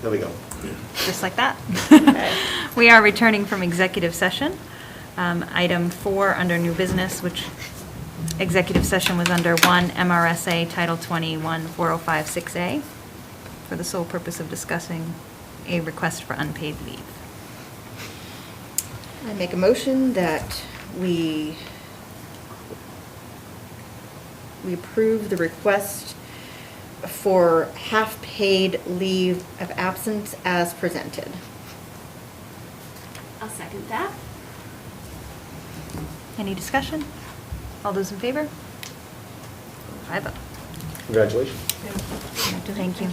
There we go. Just like that. Okay. We are returning from executive session. Item 4 under new business, which executive session was under 1 MRSA Title 21 4056A for the sole purpose of discussing a request for unpaid leave. I make a motion that we approve the request for half-paid leave of absence as presented. I'll second that. Any discussion? All those in favor? 5-0. Congratulations. Thank you.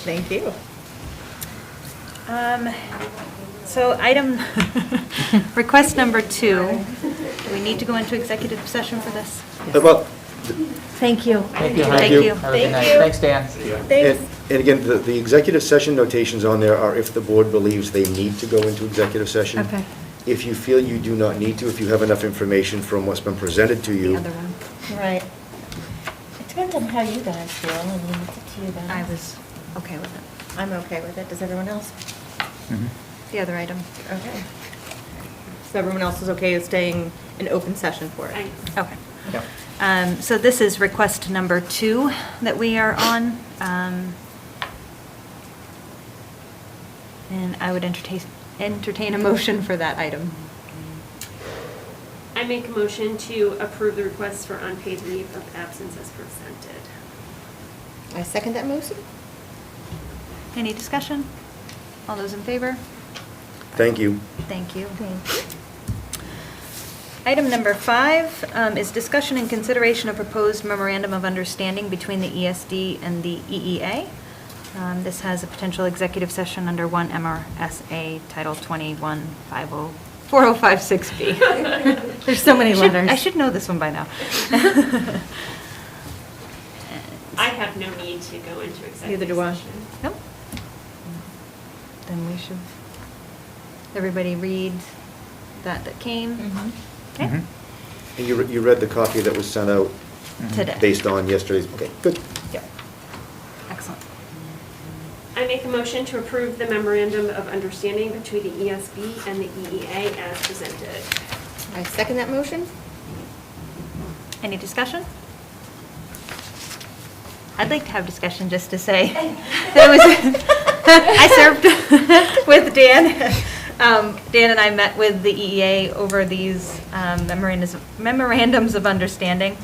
Thank you. So item, request number 2, do we need to go into executive session for this? Well, Thank you. Thank you. Thank you. you. Have a good night. Thank you. Thanks, Dan. Thanks. and again, the executive session notations on there are if the board believes they need to go into executive session. Okay. If you feel you do not need to, if you have enough information from what's been presented to The you. other one. Right. It depends on how you guys feel, and leave it to you then. I was okay with it. I'm okay with it. Does everyone else? The other item. Okay. So everyone else is okay with staying in open session for it? Okay. Yep. So this is request number 2 that we are on. And I would entertain a motion for that item. I make a motion to approve the request for unpaid leave of absence as presented. I second that motion. Any discussion? All those in favor? Thank you. Thank you. Item number 5 is discussion and consideration of proposed memorandum of understanding between the ESD and the EEA. This has a potential executive session under 1 MRSA Title 21 4056B. There's so many letters. I should know this one by now. I have no need to go into executive Neither do I. session. Nope. Then we should, everybody read that came. Mhm. Okay. Mhm. And you read the copy that was sent out Today. based on yesterday's, okay, good. Yep. Excellent. I make a motion to approve the memorandum of understanding between the ESB and the EEA as presented. I second that motion. Any discussion? I'd like to have discussion just to say that it was, I served with Dan. Dan and I met with the EEA over these memorandums of understanding,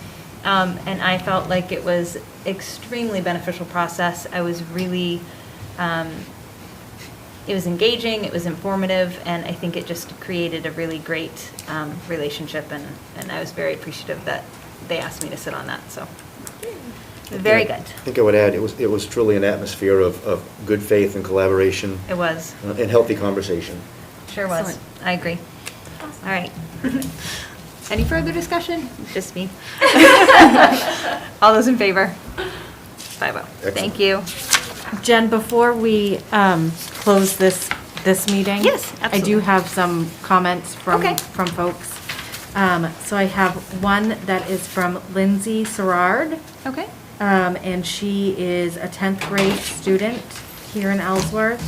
and I felt like it was extremely beneficial process. I was really, it was engaging, it was informative, and I think it just created a really great relationship, and I was very appreciative that they asked me to sit on that, so. Very good. I think I would add, it was truly an atmosphere of good faith and collaboration. It was. And healthy conversation. Sure was. Excellent. I agree. All right. Any further discussion? Just me. All those in favor? 5-0. Thank you. Jen, before we close this meeting. Yes, I absolutely. do have some comments Okay. from folks. So I have one that is from Lindsay Serrard, Okay. and she is a 10th grade student here in Ellsworth.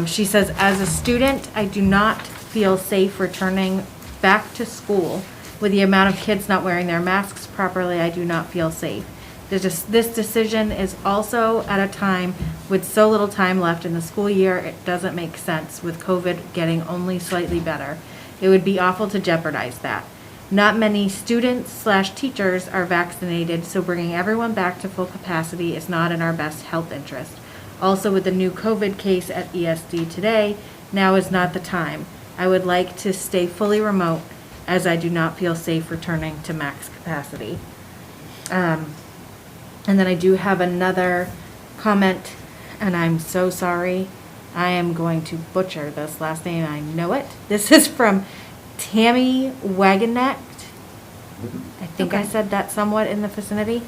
She says, as a student, I do not feel safe returning back to school. With the amount of kids not wearing their masks properly, I do not feel safe. This decision is also at a time with so little time left in the school year, it doesn't make sense with COVID getting only slightly better. It would be awful to jeopardize that. Not many students/teachers are vaccinated, so bringing everyone back to full capacity is not in our best health interest. Also, with the new COVID case at ESD today, now is not the time. I would like to stay fully remote as I do not feel safe returning to max capacity. And then I do have another comment, and I'm so sorry. I am going to butcher this last name, I know it. This is from Tammy Wagenknecht. I think I Okay. said that somewhat in the vicinity.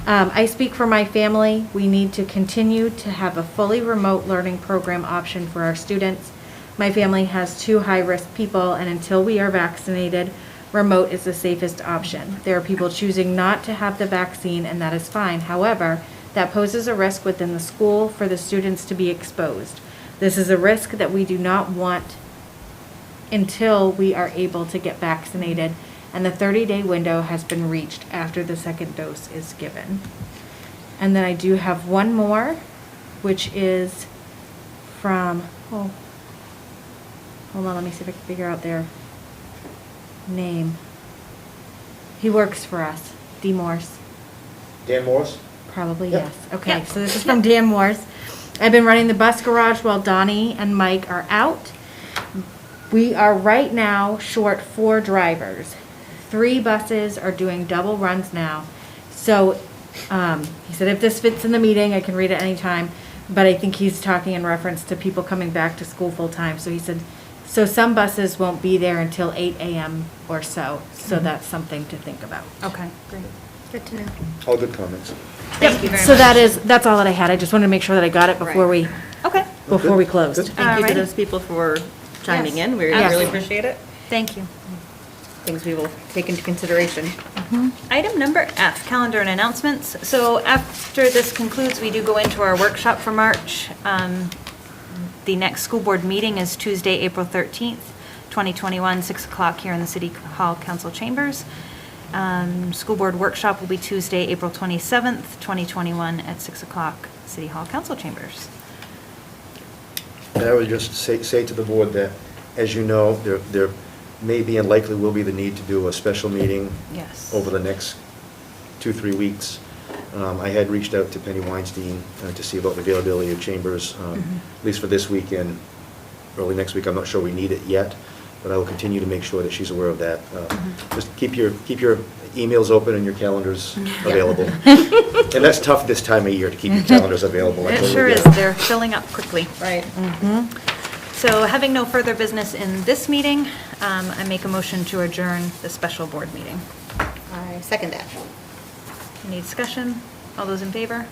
I speak for my family. We need to continue to have a fully remote learning program option for our students. My family has 2 high-risk people, and until we are vaccinated, remote is the safest option. There are people choosing not to have the vaccine, and that is fine. However, that poses a risk within the school for the students to be exposed. This is a risk that we do not want until we are able to get vaccinated, and the 30-day window has been reached after the second dose is given. And then I do have one more, which is from, hold on, let me see if I can figure out their name. He works for us, D. Morse. Dan Morris? Probably, Yep. yes. Okay, Yep. so this is from Dan Morse. I've been running the bus garage while Donnie and Mike are out. We are right now short 4 drivers. 3 buses are doing double runs now. So, he said if this fits in the meeting, I can read it anytime, but I think he's talking in reference to people coming back to school full-time. So he said, so some buses won't be there until 8 a.m. or so. So that's something to think about. Okay, great. Good to know. All good comments. Thank you very So much. that's all that I had. I just wanted to make sure that I got it before Right. Okay, we closed. Good. Thank you to Alrighty. those people for chiming Yes. in. We Yes. really appreciate it. thank you. Things we will take into consideration. Item number F, calendar and announcements. So after this concludes, we do go into our workshop for March. The next school board meeting is Tuesday, April 13th, 2021, 6 o'clock here in the City Hall Council Chambers. School board workshop will be Tuesday, April 27th, 2021 at 6 o'clock, City Hall Council Chambers. And I would just say to the board that, as you know, there may be and likely will be the need to do a special meeting Yes. over the next 2-3 weeks. I had reached out to Penny Weinstein to see about the availability of chambers, at least for this week and early next week. I'm not sure we need it yet, but I will continue to make sure that she's aware of that. Just keep your emails open and your calendars available. And that's tough this time of year to keep your calendars available. I It totally sure get is. it. They're filling up quickly. Right. So having no further business in this meeting, I make a motion to adjourn the special board meeting. I second that. Any discussion? All those in favor?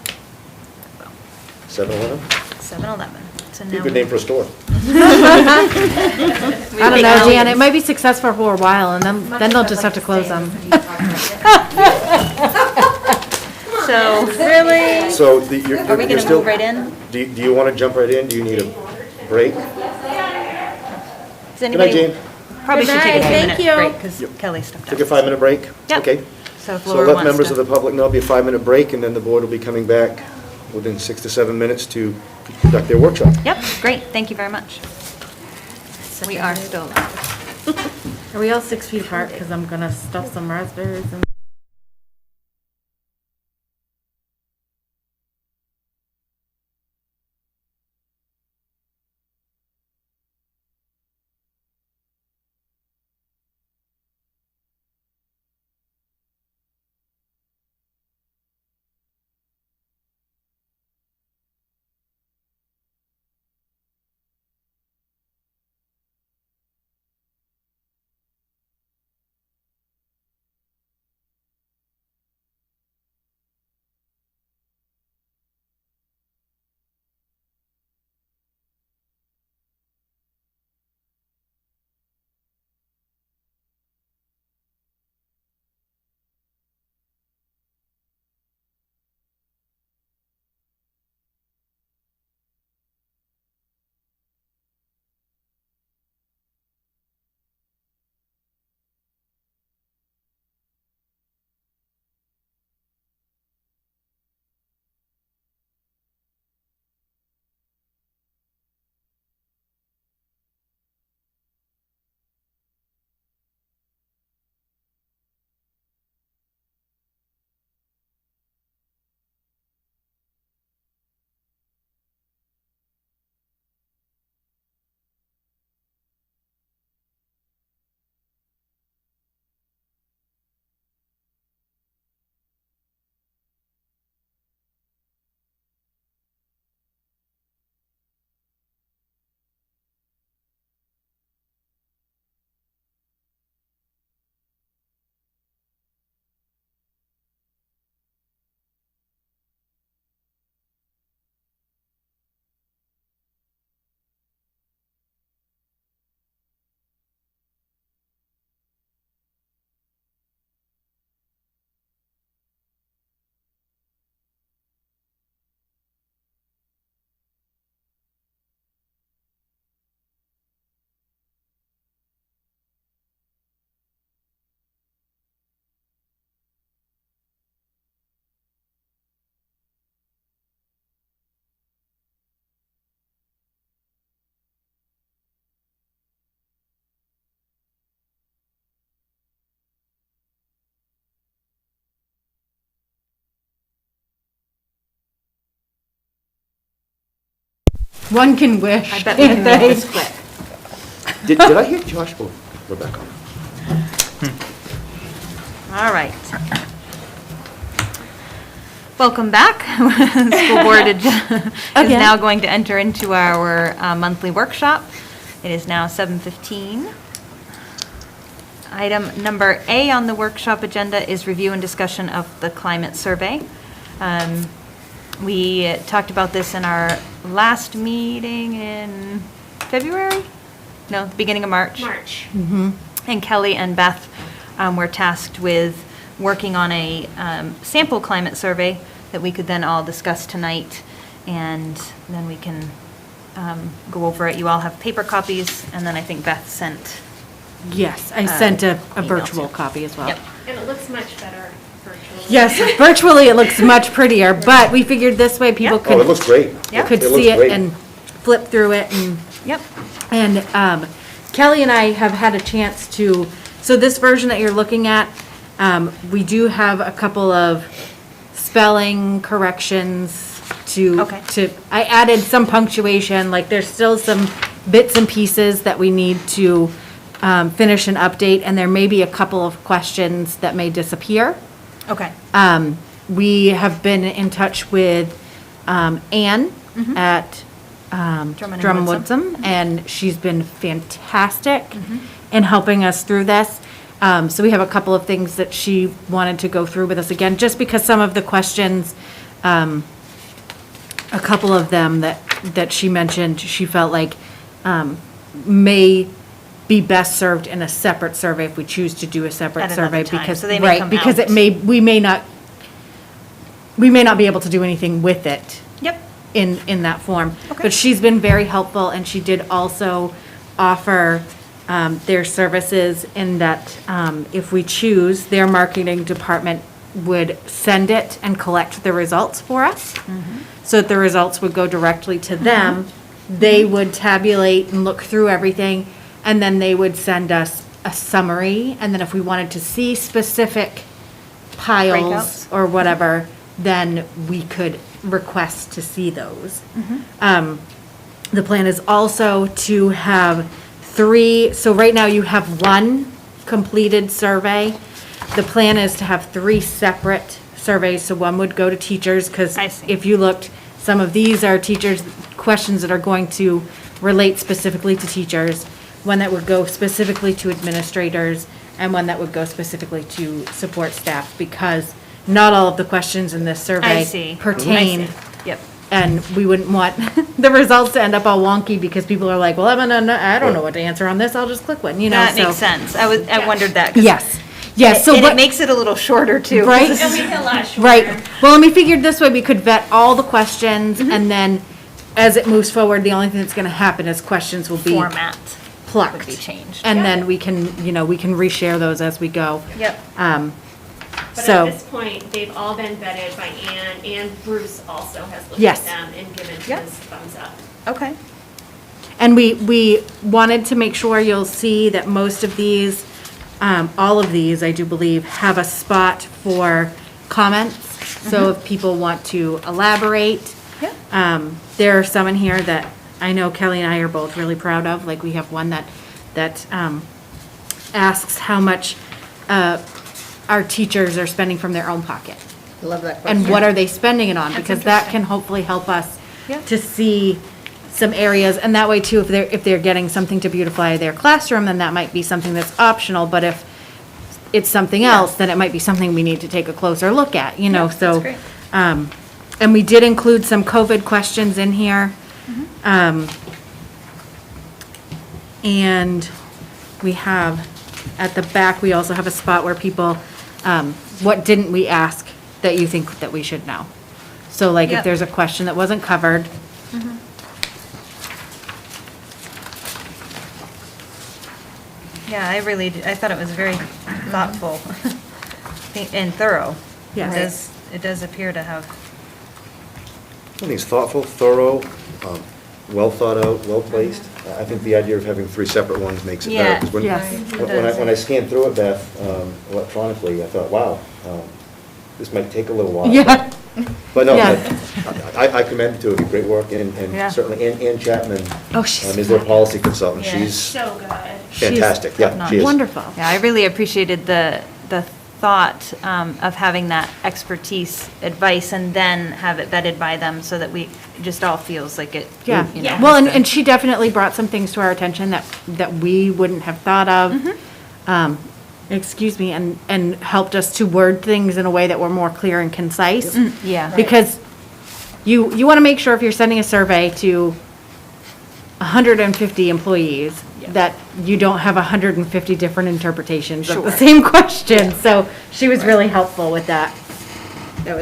7-Eleven? 7-Eleven. So Be a now good name for a store. I don't know, Dan, it might be successful for a while, and then they'll just have to close them. So really, So you're are we you're going to still... move right in? Do you want to jump right in? Do you need a break? Does Good night, anybody? Jane. Probably Good should take a night, thank 2-minute you. break because Yep. Kelly stepped out. Take a 5-minute break? Yep. Okay. So if So Laura let wants members to. of the public know, it'll be a 5-minute break, and then the board will be coming back within 6 to 7 minutes to conduct their workshop. Yep, great, thank you very much. We are still live. Are we all 6 feet apart? Because I'm gonna stuff some raspberries and. One can wish. I bet we can make this quick. Did I hear Josh? Oh, Rebecca. All right. Welcome back. School board is Again. now going to enter into our monthly workshop. It is now 7:15. Item number A on the workshop agenda is review and discussion of the climate survey. We talked about this in our last meeting in February? No, the beginning of March. And Kelly and Beth were tasked with working on a sample climate survey that we could then all discuss tonight, and then we can go over it. You all have paper copies, and then I think Beth sent. Yes, I sent a email virtual too. copy as well. Yep. And it looks much better virtually. Yes, virtually it looks much prettier, but we figured this way people Yeah. Oh, it looks could, great. Yeah. could looks see it great. and flip through it and. Yep. And Kelly and I have had a chance to, so this version that you're looking at, we do have a couple of spelling corrections Okay. I added some punctuation, like there's still some bits and pieces that we need to finish and update, and there may be a couple of questions that may disappear. Okay. We have been in touch with Anne at Drummond and Drummond Woodsum. Woodsum, and she's been fantastic in helping us through this. So we have a couple of things that she wanted to go through with us again, just because some of the questions, a couple of them that she mentioned, she felt like may be best served in a separate survey if we choose to do a separate At another survey. time, Because so they may right, come because out. we may not be able to do anything with it Yep. in that form. Okay. But she's been very helpful, and she did also offer their services in that if we choose, their marketing department would send it and collect the results for us. So that the results would go directly to them. They would tabulate and look through everything, and then they would send us a summary. And then if we wanted to see specific piles Breakouts. or whatever, then we could request to see those. The plan is also to have 3, so right now you have 1 completed survey. The plan is to have 3 separate surveys, so one would go to teachers, because I see. if you looked, some of these are teachers, questions that are going to relate specifically to teachers, one that would go specifically to administrators, and one that would go specifically to support staff, because not all of the questions in this I survey see. pertain. I see. Yep. And we wouldn't want the results to end up all wonky because people are like, well, I don't know what to answer on this, I'll just click one, you know, That so. makes sense. I wondered that. 'cause Yes, yes, so And what. it makes it a little shorter too. Right. It'll make it a lot shorter. Right. Well, and we figured this way we could vet all the questions, and then as it moves forward, the only thing that's gonna happen is questions will be Format plucked. would be changed. And then we can, we can reshare those as we go. Yep. But So- at this point, they've all been vetted by Ann, and Bruce also has looked Yes. at them and given Yep. his thumbs up. Okay. And we wanted to make sure you'll see that most of these, all of these, I do believe, have a spot for comments. So if people want to elaborate. Yeah. There are some in here that I know Kelly and I are both really proud of. Like we have one that asks how much our teachers are spending from their own pocket. Love that question. And what are they spending it on? That's Because that interesting. can hopefully help us Yeah. to see some areas. And that way too, if they're getting something to beautify their classroom, then that might be something that's optional. But if it's something else, then it might be something we need to take a closer look at, Yeah, so. that's great. And we did include some COVID questions in here. And we have, at the back, we also have a spot where people, what didn't we ask that you think that we should know? So like if Yep. there's a question that wasn't covered. Yeah, I thought it was very thoughtful and thorough. Yes. It does appear to have, I think it's thoughtful, thorough, well thought out, well placed. I think the idea of having 3 separate ones makes it better. Yeah. 'Cause when- Yes. It When does. when I scanned through it, Beth, electronically, I thought, wow, this might take a little while. Yeah. But no, Yeah. I commend you to it, great work, Yeah. and certainly Ann Chapman Oh, she's is their policy consultant. Yeah. She's So good. fantastic, She's yeah, top-notch. she is. Wonderful. Yeah, I really appreciated the thought of having that expertise advice and then have it vetted by them so that we just all feels like it, Yeah, you know. well, and, has and she definitely brought some things to our attention that we wouldn't have thought of. Excuse me, and helped us to word things in a way that were more clear and concise. Yeah. Because you want to make sure if you're sending a survey to 150 employees, that you don't have 150 different interpretations of the Sure. same question. So she was really helpful with that. I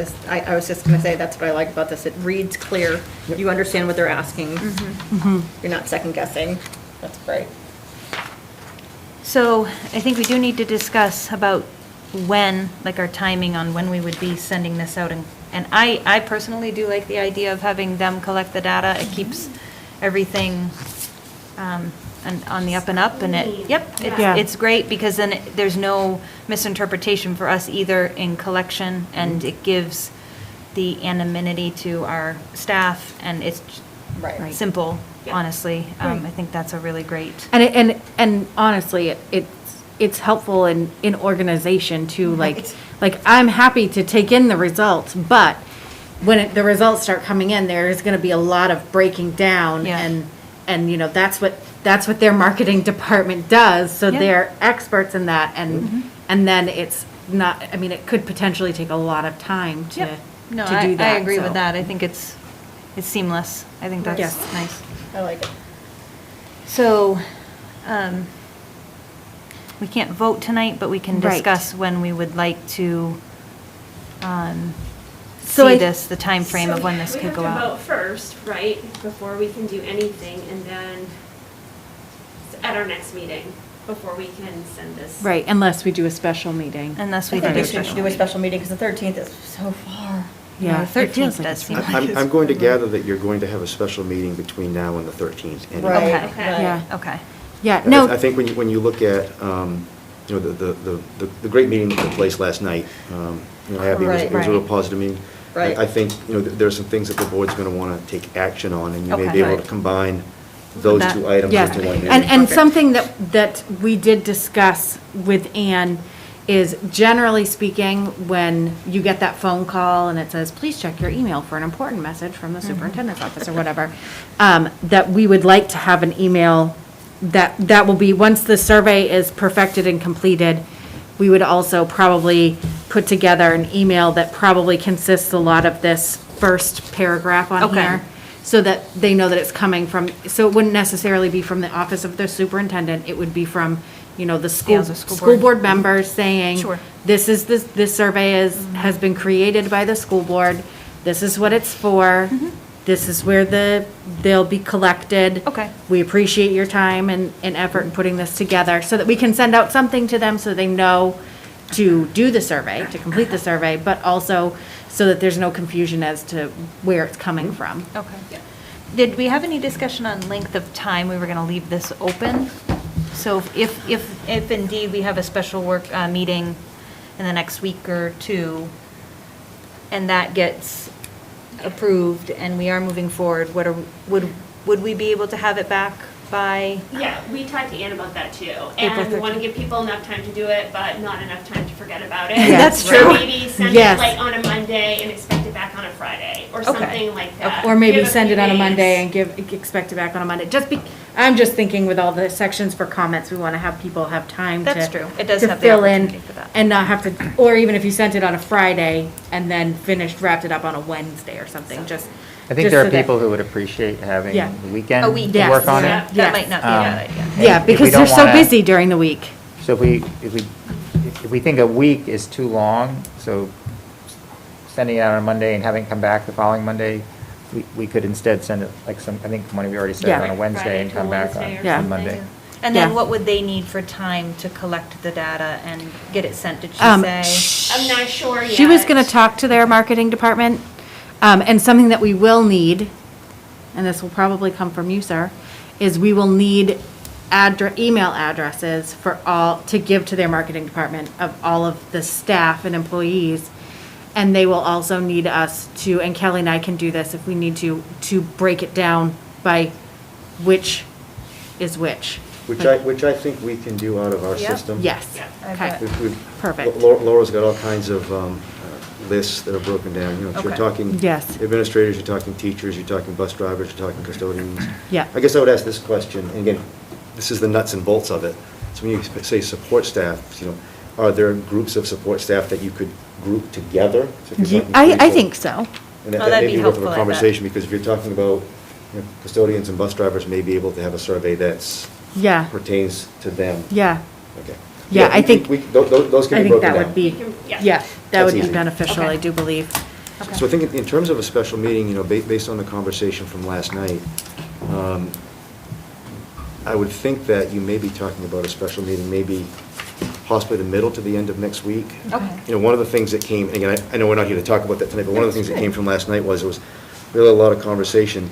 was just gonna say, that's what I like about this, it reads clear, you understand what they're asking. You're not second guessing, that's great. So I think we do need to discuss about when, like our timing on when we would be sending this out. And I personally do like the idea of having them collect the data. It keeps everything and on the up and up, and Yeah. it's great because then there's no misinterpretation for us either in collection, and it gives the anonymity to our staff, and it's Right. simple, honestly. I Right. think that's a really great. And honestly, it's helpful in organization too. Like I'm happy to take in the results, but when the results start coming in, there is going to be a lot of breaking down, Yeah. and you know that's what their marketing department does. So Yeah. they're experts in that, and then it's not. I mean, it could potentially take a lot of time to No, to do that. I agree so. with that. I think it's seamless. I think that's Yes. nice. I like it. So, we can't vote tonight, but we can Right. discuss when we would like to, So see I- this, the time frame of when this could go We have to out. vote first, right, before we can do anything, and then at our next meeting, before we can send this. Right, unless we do a special meeting. Unless we I do think a we should special do a meeting. special meeting, because the 13th is so far. Yeah, the it feels 13th like does it's seem far. like I'm going to gather that you're going to have a special meeting between now and the 13th. anyway. Right, Okay. right. Yeah. Okay. Yeah, I no. think when you look at, you know, the great meeting that took place last night, you know, Abby, it was a real Right. positive meeting. Right. I think, you know, there are some things that the board's going to want to take action on, and you may Okay. be able Right. to combine those That- two items Yes, into one meeting. and Perfect. something that we did discuss with Anne is, generally speaking, when you get that phone call and it says, please check your email for an important message from the superintendent's office or whatever, that we would like to have an email that will be, once the survey is perfected and completed, we would also probably put together an email that probably consists a lot of this first paragraph on Okay. here, so that they know that it's coming from, so it wouldn't necessarily be from the office of the superintendent, it would be from, you know, the school, Ellsworth School school Board. board members saying, Sure. this survey has been created by the school board, this is what it's for, this is where they'll be collected. Okay. We appreciate your time and effort in putting this together, so that we can send out something to them so they know to do the survey, to complete the survey, but also so that there's no confusion as to where it's coming from. Okay. Did we have any discussion on length of time we were going to leave this open? So if indeed we have a special work meeting in the next week or two, and that gets approved and we are moving forward, would we be able to have it back by? Yeah, we talked to Ann about that too, April and we want to 13th. give people enough time to do it, but not enough time to forget about it. Yeah. That's So true. maybe send Yes. it like on a Monday and expect it back on a Friday, or Okay. something like that. Or maybe Give a send few it on a days. Monday and expect it back on a Monday. I'm just thinking with all the sections for comments, we want to have people have time to. That's true. It does to have the fill in opportunity for that. and not have to, or even if you sent it on a Friday and then wrapped it up on a Wednesday or something, just. I think just there so are that- people who would appreciate having Yeah. the weekend A to week, Yes. work on Yeah, it. Yes. that might not be a bad idea. Yeah, If we because they're don't so wanna- busy during the week. So if we think a week is too long, so sending it out on Monday and having it come back the following Monday, we could instead send it, like I think one of you already said, Yeah. on a Wednesday Friday and to come back Wednesday or Yeah. on something. Monday. And then Yeah. what would they need for time to collect the data and get it sent, did she say? I'm not sure yet. She was going to talk to their marketing department, and something that we will need, and this will probably come from you, sir, is we will need email addresses for all, to give to their marketing department of all of the staff and employees. And they will also need us to, and Kelly and I can do this if we need to break it down by which is which. Which I think we can do out of our Yep. system. Yes, I okay, bet. perfect. Laura's got all kinds of lists that are broken down, if you're Okay. talking Yes. administrators, you're talking teachers, you're talking bus drivers, you're talking custodians. Yeah. I guess I would ask this question, and again, this is the nuts and bolts of it. So when you say support staff, are there groups of support staff that you could group together? So if you're talking I people- think so. And Oh, that that'd may be be worth of helpful, a I bet. conversation, because if you're talking about custodians and bus drivers may be able to have a survey that's Yeah, pertains to them. yeah. Okay. Yeah, I think- Those can I be think broken down. that would be, Yeah. yeah, that That's would be easy. beneficial, Okay. I do believe. So I think in terms of a special meeting, based on the conversation from last night, I would think that you may be talking about a special meeting, maybe possibly the middle to the end of next week. Okay. One of the things that came, again, I know we're not here to talk about that tonight, but one of the things that came from last night was, there was really a lot of conversation.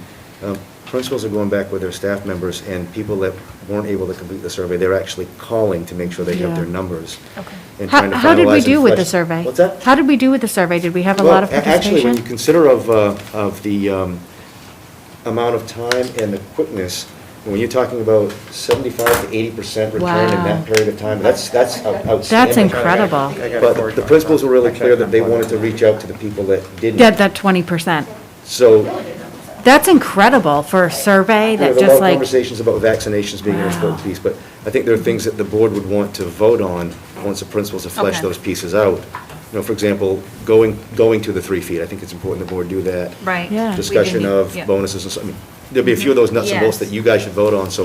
Principals are going back with their staff members, and people that weren't able to complete the survey, they're actually calling to make sure they have Yeah. their numbers. Okay. and trying to How did we finalize and do with the flesh- survey? What's that? How did we do with the survey? Did we have a lot of Well, actually, when you participation? consider of the amount of time and the quickness, when you're talking about 75 to 80% return in Wow. that period of time, that's outstanding. That's incredible. But the principals were really clear that they wanted to reach out to the people that didn't. That 20%. So, That's incredible for a survey there that was a lot just of like, conversations about vaccinations being an important Wow. piece, but I think there are things that the board would want to vote on once the principals have fleshed Okay. those pieces out. For example, going to the 3 feet, I think it's important the board do that. Right. Yeah. We Discussion didn't- of yeah. bonuses and so, there'll be a few of those nuts and bolts Yes. that you guys should vote on, so.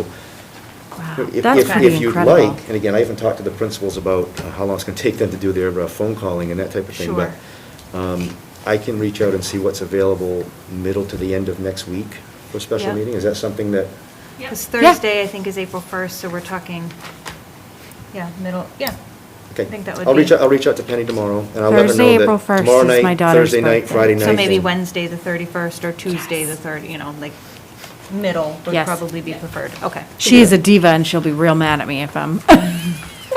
wow, If that's pretty if you'd incredible. like, and again, I haven't talked to the principals about how long it's going to take them to do their phone calling and that type of thing, but I can reach out and see what's available middle to the end of next week for a special Yeah. meeting. Is that something that, Because Yeah. Thursday, I think, is April 1st, so we're talking, middle, okay. I think that would I'll be- reach out to Penny tomorrow, and I'll let her Thursday, know April that 1st tomorrow is night, my daughter's Thursday night, birthday. Friday night. So maybe and- Wednesday, the 31st, or Tuesday, the 3rd, like, middle would Yes. probably be preferred. Okay. She is a diva and she'll be real mad at me if I'm.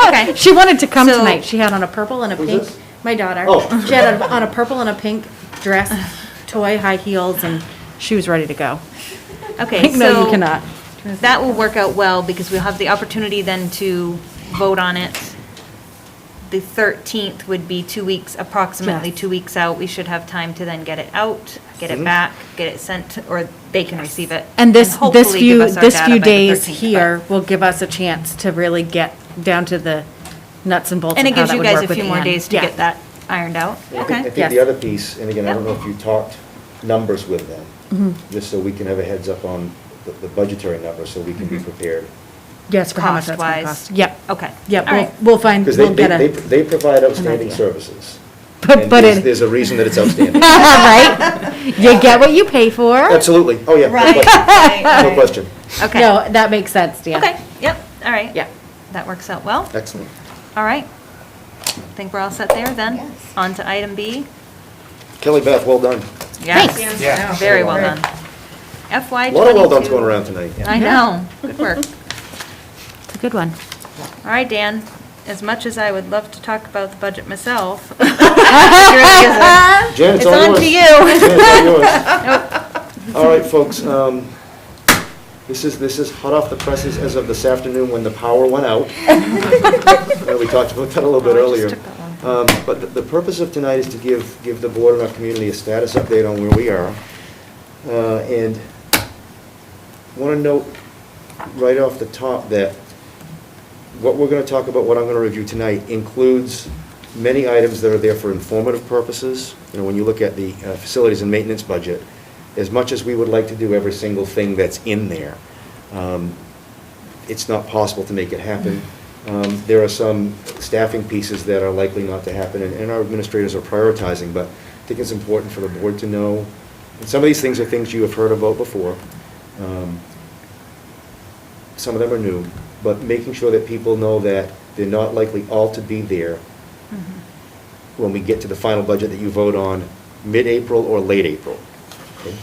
Okay. She wanted to come So- tonight. She had on a purple and a Who's pink, this? my daughter. Oh. She had on a purple and a pink dress, toy, high heels, and she was ready to go. Okay, No, you so cannot. that will work out well, because we'll have the opportunity then to vote on it. The 13th would be 2 weeks, approximately Yes. 2 weeks out. We should have time to then get it out, get it Mhm. back, get it sent, or they can receive it. And this hopefully give us our data few by the days 13th, here will give us a chance to really get down to the nuts and bolts And of it how gives that you would guys work a with few more Ann. days to Yeah. get that ironed out. I Okay. think Yes. the other piece, and again, I don't Yep. know if you talked numbers with them, Mhm. just so we can have a heads up on the budgetary numbers, so we can be Mhm. prepared. Yes, for how much that's gonna Cost-wise. cost. Yep, Okay. yep, All right. we'll find, Because we'll get a, they provide outstanding idea. services. But- And but there's- it- There's a reason that it's outstanding. right? You get what you pay for. Absolutely, oh yeah, no Right, question. right, No right. question. Okay. No, that makes sense, Dan. Okay, yep, all right. Yeah. That works out well. Excellent. All right. Think we're all set there then? Yes. On to item B. Kelly Beth, well done. Yes. Thanks. Yeah. Very well done. FY A lot of well done 22. going around tonight. I know, good work. It's a good one. All right, Dan, as much as I would love to talk about the budget myself. Jen, It's all on yours. to you. Jen, it's all yours. All right, folks, this is hot off the presses as of this afternoon when the power went out. We talked about that a little bit Oh, I just earlier. took that one. But the purpose of tonight is to give the board and our community a status update on where we are. And want to note right off the top that what we're going to talk about, what I'm going to review tonight, includes many items that are there for informative purposes. When you look at the facilities and maintenance budget, as much as we would like to do every single thing that's in there, it's not possible to make it happen. There are some staffing pieces that are likely not to happen, and our administrators are prioritizing, but I think it's important for the board to know. And some of these things are things you have heard about before. Some of them are new, but making sure that people know that they're not likely all to be there when we get to the final budget that you vote on mid-April or late April. Okay?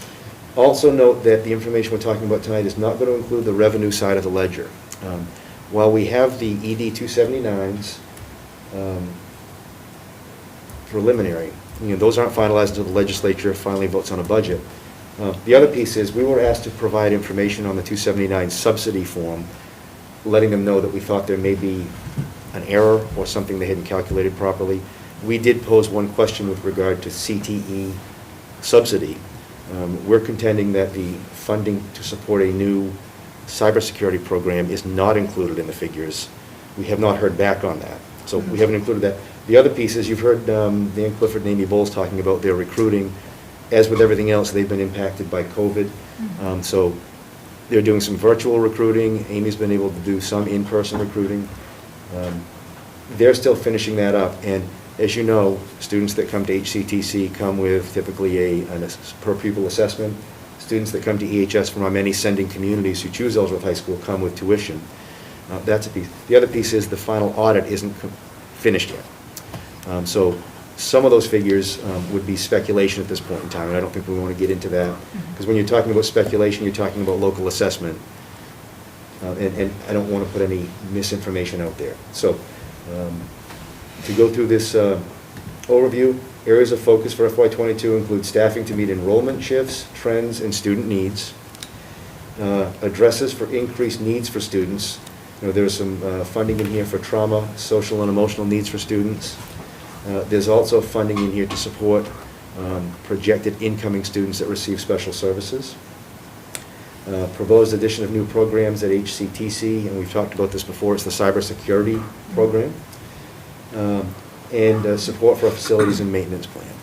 Also note that the information we're talking about tonight is not going to include the revenue side of the ledger. While we have the ED 279s preliminary, those aren't finalized until the legislature finally votes on a budget. The other piece is, we were asked to provide information on the 279 subsidy form, letting them know that we thought there may be an error or something they hadn't calculated properly. We did pose one question with regard to CTE subsidy. We're contending that the funding to support a new cybersecurity program is not included in the figures. We have not heard back on that, so we haven't included that. The other piece is, you've heard Dan Clifford and Amy Bowles talking about their recruiting. As with everything else, they've been impacted by COVID. So they're doing some virtual recruiting. Amy's been able to do some in-person recruiting. They're still finishing that up. And as you know, students that come to HCTC come with typically a per pupil assessment. Students that come to EHS from our many sending communities who choose Ellsworth High School come with tuition. That's a piece. The other piece is the final audit isn't finished yet. So some of those figures would be speculation at this point in time, and I don't think we want to get into that. Because when you're talking about speculation, you're talking about local assessment. And I don't want to put any misinformation out there. So to go through this overview, areas of focus for FY22 include staffing to meet enrollment shifts, trends, and student needs. Addresses for increased needs for students. There's some funding in here for trauma, social and emotional needs for students. There's also funding in here to support projected incoming students that receive special services. Proposed addition of new programs at HCTC, and we've talked about this before, it's the cybersecurity program. And support for a facilities and maintenance plan.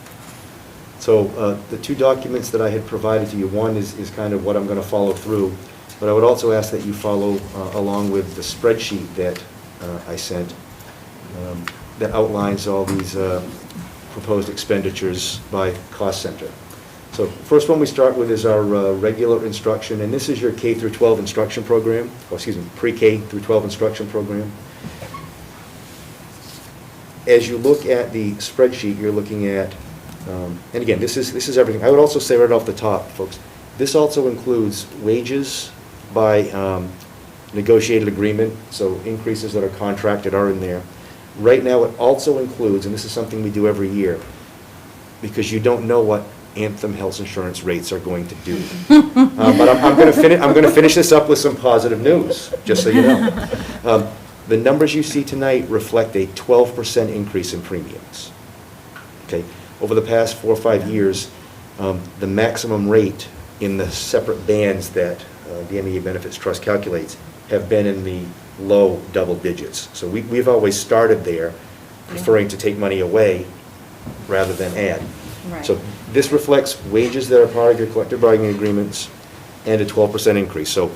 So the two documents that I had provided to you, one is kind of what I'm going to follow through, but I would also ask that you follow along with the spreadsheet that I sent that outlines all these proposed expenditures by cost center. So first one we start with is our regular instruction, and this is your K through 12 instruction program, or excuse me, pre-K through 12 instruction program. As you look at the spreadsheet, you're looking at, and again, this is everything. I would also say right off the top, folks, this also includes wages by negotiated agreement, so increases that are contracted are in there. Right now, it also includes, and this is something we do every year, because you don't know what Anthem health insurance rates are going to do. But I'm going to finish this up with some positive news, just so you know. The numbers you see tonight reflect a 12% increase in premiums. Okay, over the past 4 or 5 years, the maximum rate in the separate bands that the MEA Benefits Trust calculates have been in the low double digits. So we've always started there, preferring to take money away rather than add. Right. So this reflects wages that are part of your collective bargaining agreements and a 12% increase. So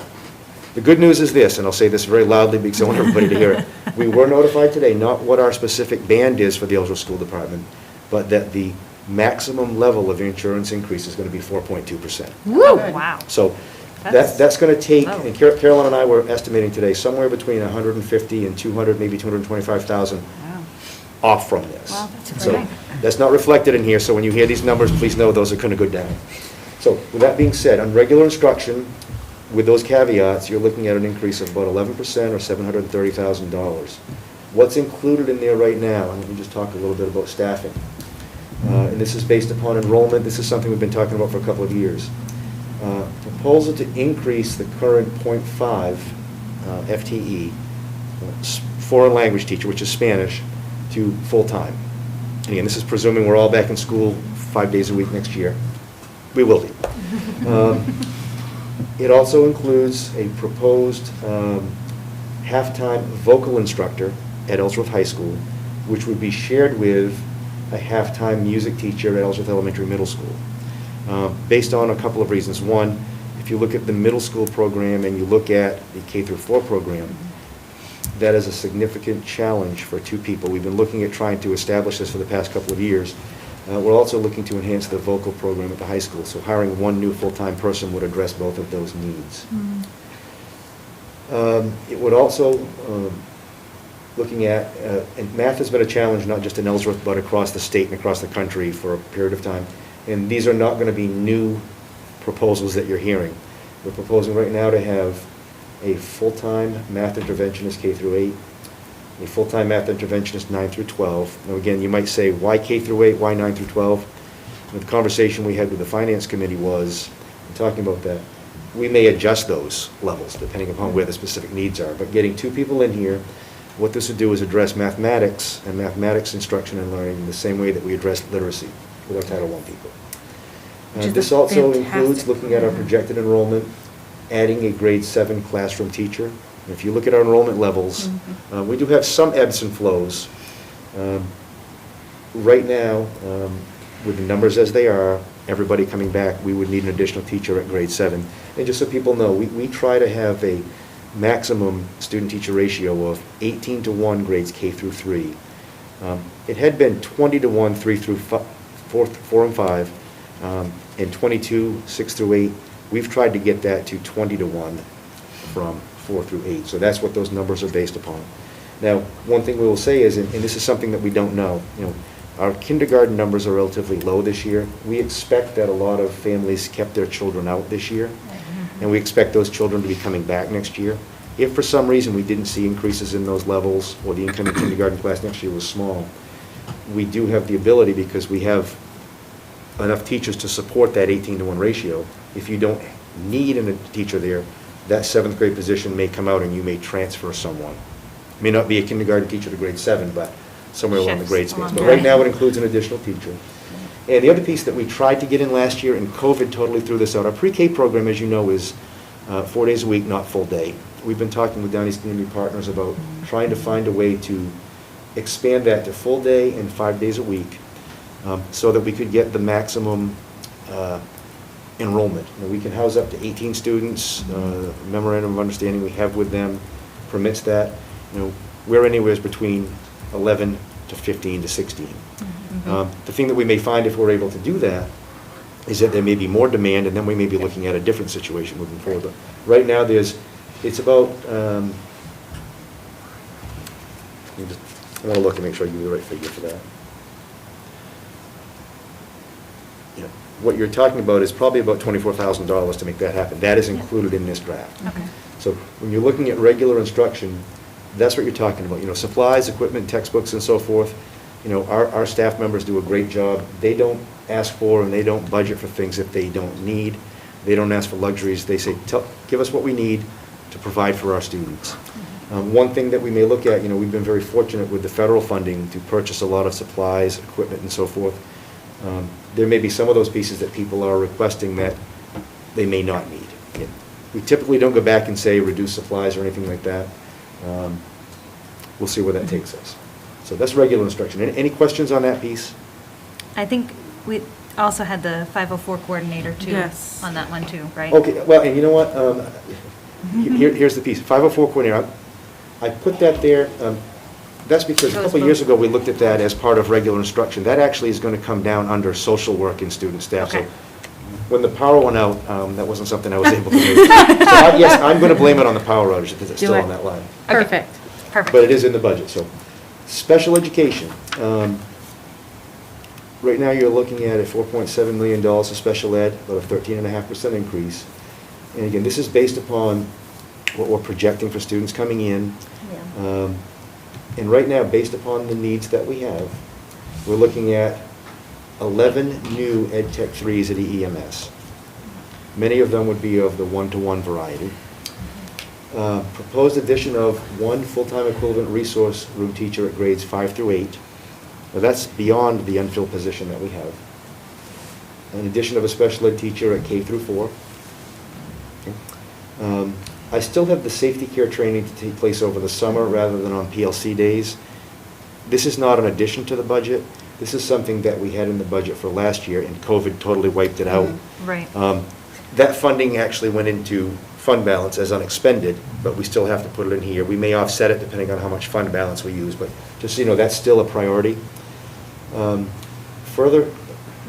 the good news is this, and I'll say this very loudly because I want everybody to hear it. We were notified today, not what our specific band is for the Ellsworth School Department, but that the maximum level of insurance increase is going to be 4.2%. Woo! Wow. So That's that's going to take, low. and Carolyn and I were estimating today, somewhere between 150 and 200, maybe 225,000 Wow. off from this. Wow, that's So exciting. that's not reflected in here, so when you hear these numbers, please know those are going to go down. So with that being said, on regular instruction, with those caveats, you're looking at an increase of about 11% or $730,000. What's included in there right now, and let me just talk a little bit about staffing. And this is based upon enrollment. This is something we've been talking about for a couple of years. Proposal to increase the current .5 FTE, foreign language teacher, which is Spanish, to full-time. And again, this is presuming we're all back in school 5 days a week next year. We will be. It also includes a proposed half-time vocal instructor at Ellsworth High School, which would be shared with a half-time music teacher at Ellsworth Elementary Middle School. Based on a couple of reasons. One, if you look at the middle school program and you look at the K through 4 program, that is a significant challenge for two people. We've been looking at trying to establish this for the past couple of years. We're also looking to enhance the vocal program at the high school, so hiring one new full-time person would address both of those needs. It would also, looking at, and math has been a challenge not just in Ellsworth, but across the state and across the country for a period of time. And these are not going to be new proposals that you're hearing. We're proposing right now to have a full-time math interventionist K through 8, a full-time math interventionist 9 through 12. Now again, you might say, why K through 8, why 9 through 12? And the conversation we had with the finance committee was, in talking about that, we may adjust those levels depending upon where the specific needs are. But getting 2 people in here, what this would do is address mathematics and mathematics instruction and learning in the same way that we address literacy with our Title I people. Which is This a also fantastic includes looking at our projected enrollment, adding a grade 7 classroom teacher. And if you look at our enrollment levels, we do have some ebbs and flows. Right now, with the numbers as they are, everybody coming back, we would need an additional teacher at grade 7. And just so people know, we try to have a maximum student-teacher ratio of 18 to 1 grades K through 3. It had been 20 to 1, 3 through 4 and 5, and 22, 6 through 8. We've tried to get that to 20 to 1 from 4 through 8. So that's what those numbers are based upon. Now, one thing we will say is, and this is something that we don't know, our kindergarten numbers are relatively low this year. We expect that a lot of families kept their children out this year, and we expect those children to be coming back next year. If for some reason we didn't see increases in those levels, or the incoming kindergarten class next year was small, we do have the ability, because we have enough teachers to support that 18 to 1 ratio. If you don't need a teacher there, that 7th grade position may come out and you may transfer someone. May not be a kindergarten teacher to grade 7, but somewhere along the Shifts grade space. along But the right way. now, it includes an additional teacher. And the other piece that we tried to get in last year, and COVID totally threw this out, our pre-K program, as you know, is 4 days a week, not full day. We've been talking with Down East Community Partners about trying to find a way to expand that to full day and 5 days a week, so that we could get the maximum enrollment. We can house up to 18 students. Memorandum of Understanding we have with them permits that. We're anywhere between 11 to 15 to 16. The thing that we may find if we're able to do that is that there may be more demand, and then we may be looking at a different situation moving forward. But right now, it's about, I want to look and make sure I give you the right figure for that. What you're talking about is probably about $24,000 to make that happen. That is included in this draft. Okay. So when you're looking at regular instruction, that's what you're talking about. Supplies, equipment, textbooks, and so forth. Our staff members do a great job. They don't ask for and they don't budget for things that they don't need. They don't ask for luxuries. They say, give us what we need to provide for our students. One thing that we may look at, we've been very fortunate with the federal funding to purchase a lot of supplies, equipment, and so forth. There may be some of those pieces that people are requesting that they may not need. We typically don't go back and say reduce supplies or anything like that. We'll see where that takes us. So that's regular instruction. Any questions on that piece? I think we also had the 504 coordinator too. Yes. On that one too, right? Okay, well, and you know what? Here's the piece. 504 coordinator, I put that there. That's because a Goes couple of years both. ago, we looked at that as part of regular instruction. That actually is going to come down under social work and student staff. Okay. So when the power went out, that wasn't something I was able to do. So yes, I'm going to blame it on the power outage because it's Do still it. on that line. Perfect. Perfect. But it is in the budget, so. Special education. Right now, you're looking at a $4.7 million of special ed, about a 13.5% increase. And again, this is based upon what we're projecting for students coming in. And right now, based upon the needs that we have, we're looking at 11 new Ed Tech 3s at EMS. Many of them would be of the one-to-one variety. Proposed addition of 1 full-time equivalent resource room teacher at grades 5 through 8. Now that's beyond the unfilled position that we have. An addition of a special ed teacher at K through 4. Okay. I still have the safety care training to take place over the summer rather than on PLC days. This is not an addition to the budget. This is something that we had in the budget for last year, and COVID totally wiped it out. Right. That funding actually went into fund balance as unexpended, but we still have to put it in here. We may offset it depending on how much fund balance we use, but just so you know, that's still a priority. Further